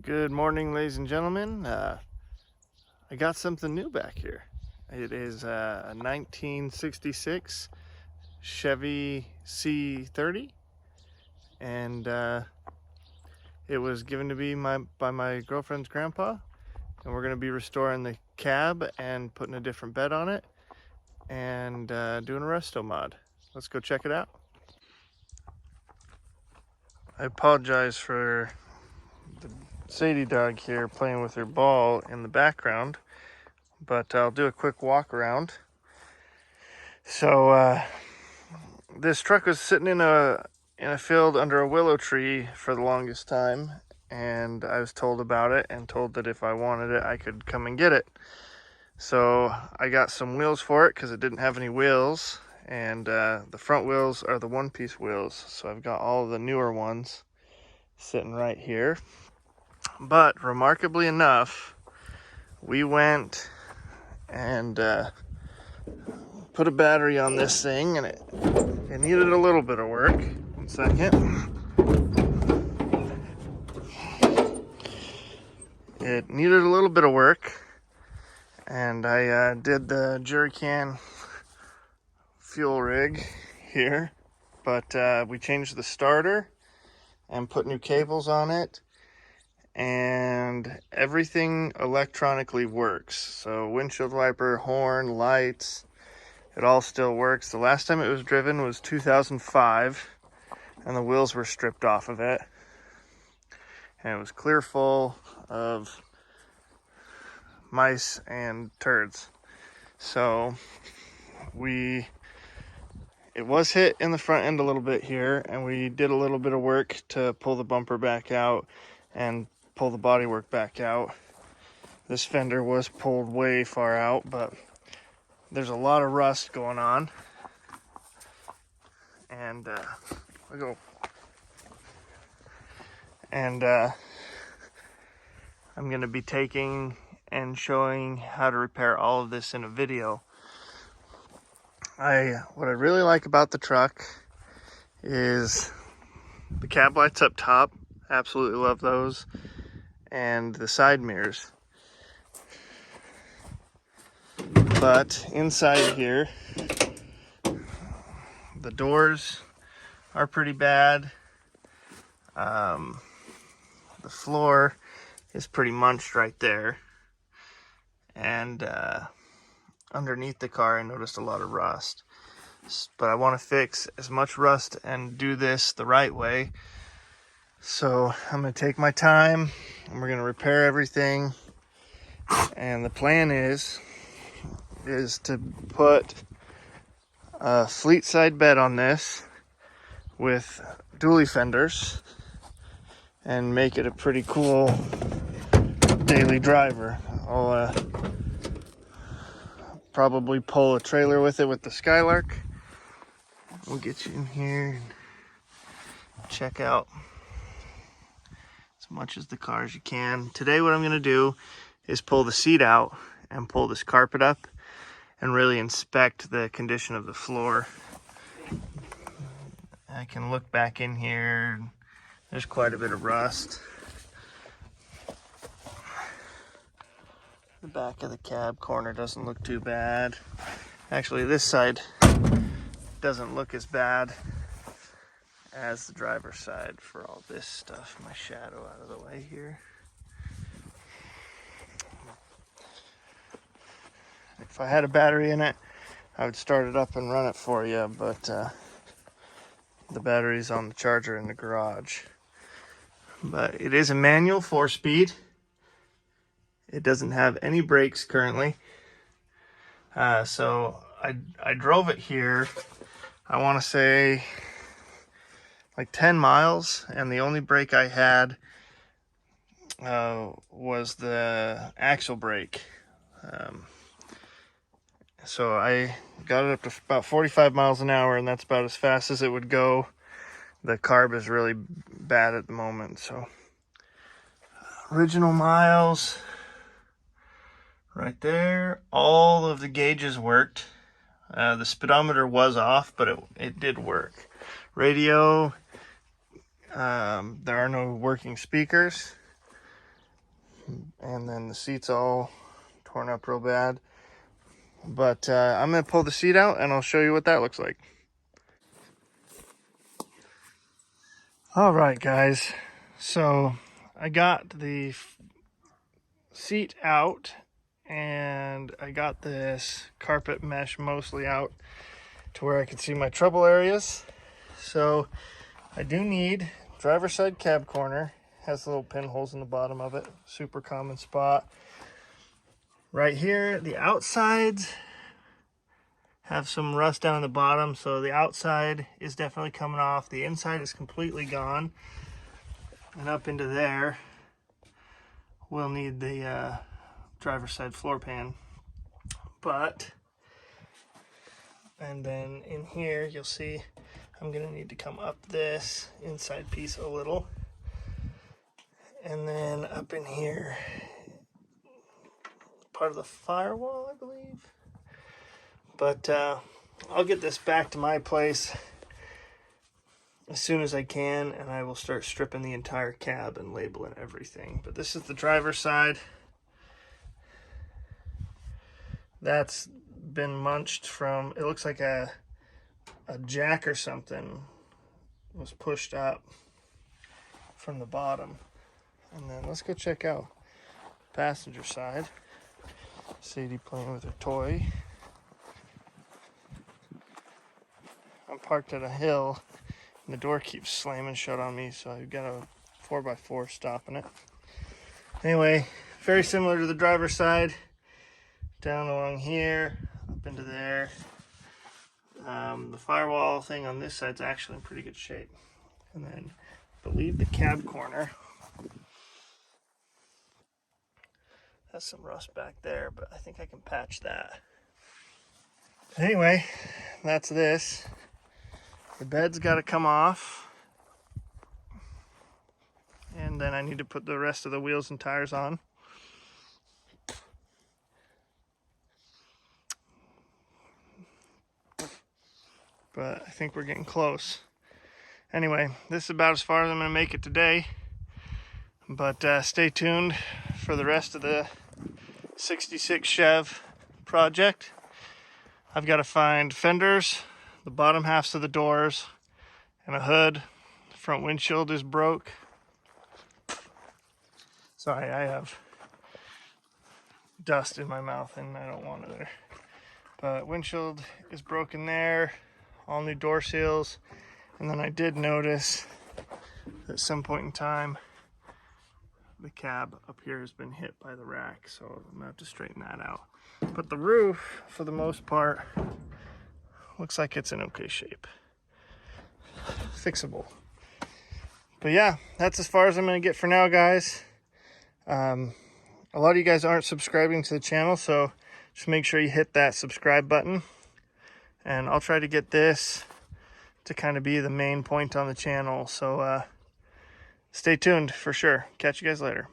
Good morning, ladies and gentlemen. I got something new back here. It is a 1966 Chevy C30, and it was given to me by my girlfriend's grandpa, and we're going to be restoring the cab and putting a different bed on it and doing a resto mod. Let's go check it out. I apologize for the Sadie dog here playing with her ball in the background, but I'll do a quick walk around. So this truck was sitting in a field under a willow tree for the longest time, and I was told about it and told that if I wanted it I could come and get it. So I got some wheels for it because it didn't have any wheels, and the front wheels are the one-piece wheels, so I've got all of the newer ones sitting right here. But remarkably enough, we went and put a battery on this thing, and it needed a little bit of work. 1 second. It needed a little bit of work, and I did the jerry can fuel rig here, but we changed the starter and put new cables on it, and everything electronically works. So windshield wiper, horn, lights, it all still works. The last time it was driven was 2005, and the wheels were stripped off of it, and it was clear full of mice and turds. So it was hit in the front end a little bit here, and we did a little bit of work to pull the bumper back out and pull the bodywork back out. This fender was pulled way far out, but there's a lot of rust going on, and I'm going to be taking and showing how to repair all of this in a video. What I really like about the truck is the cab lights up top. Absolutely love those. And the side mirrors. But inside here, the doors are pretty bad. The floor is pretty munched right there. And underneath the car, I noticed a lot of rust. But I want to fix as much rust and do this the right way. So I'm going to take my time, and we're going to repair everything. And the plan is to put a fleet side bed on this with dually fenders and make it a pretty cool daily driver. I'll probably pull a trailer with it with the Skylark. We'll get you in here and check out as much as the car as you can. Today what I'm going to do is pull the seat out and pull this carpet up and really inspect the condition of the floor. I can look back in here. There's quite a bit of rust. The back of the cab corner doesn't look too bad. Actually, this side doesn't look as bad as the driver's side for all this stuff. My shadow out of the way here. If I had a battery in it, I would start it up and run it for you, but the battery's on the charger in the garage. But it is a manual 4-speed. It doesn't have any brakes currently. So I drove it here, I want to say like 10 miles, and the only brake I had was the axle brake. So I got it up to about 45 miles an hour, and that's about as fast as it would go. The carb is really bad at the moment. So original miles right there. All of the gauges worked. The speedometer was off, but it did work. Radio, there are no working speakers. and then the seat's all torn up real bad. But I'm gonna pull the seat out and I'll show you what that looks like. All right, guys, so I got the seat out and I got this carpet mesh mostly out to where I can see my trouble areas. So I do need driver's side cab corner. Has little pinholes in the bottom of it. Super common spot. Right here, the outsides have some rust down the bottom, so the outside is definitely coming off. The inside is completely gone. And up into there, we'll need the driver's side floor pan. And then in here, you'll see I'm gonna need to come up this inside piece a little. And then up in here, part of the firewall, I believe. But I'll get this back to my place as soon as I can, and I will start stripping the entire cab and labeling everything. But this is the driver's side. That's been munched from, it looks like a jack or something was pushed up from the bottom. And then let's go check out passenger side. Sadie playing with her toy. I'm parked at a hill and the door keeps slamming shut on me, so I've got a 4x4 stopping it. Anyway, very similar to the driver's side. Down along here, up into there. The firewall thing on this side's actually in pretty good shape. And then I believe the cab corner has some rust back there, but I think I can patch that. Anyway, that's this. The bed's got to come off. And then I need to put the rest of the wheels and tires on. But I think we're getting close. Anyway, this is about as far as I'm going to make it today. But stay tuned for the rest of the 66 Chev project. I've got to find fenders, the bottom halves of the doors, and a hood. The front windshield is broke. Sorry, I have dust in my mouth and I don't want it there. But windshield is broken there. All new door seals. And then I did notice at some point in time the cab up here has been hit by the rack, so I'm gonna have to straighten that out. But the roof, for the most part, looks like it's in okay shape. Fixable. But yeah, that's as far as I'm gonna get for now, guys. A lot of you guys aren't subscribing to the channel, so just make sure you hit that subscribe button. And I'll try to get this to kind of be the main point on the channel. So stay tuned for sure. Catch you guys later.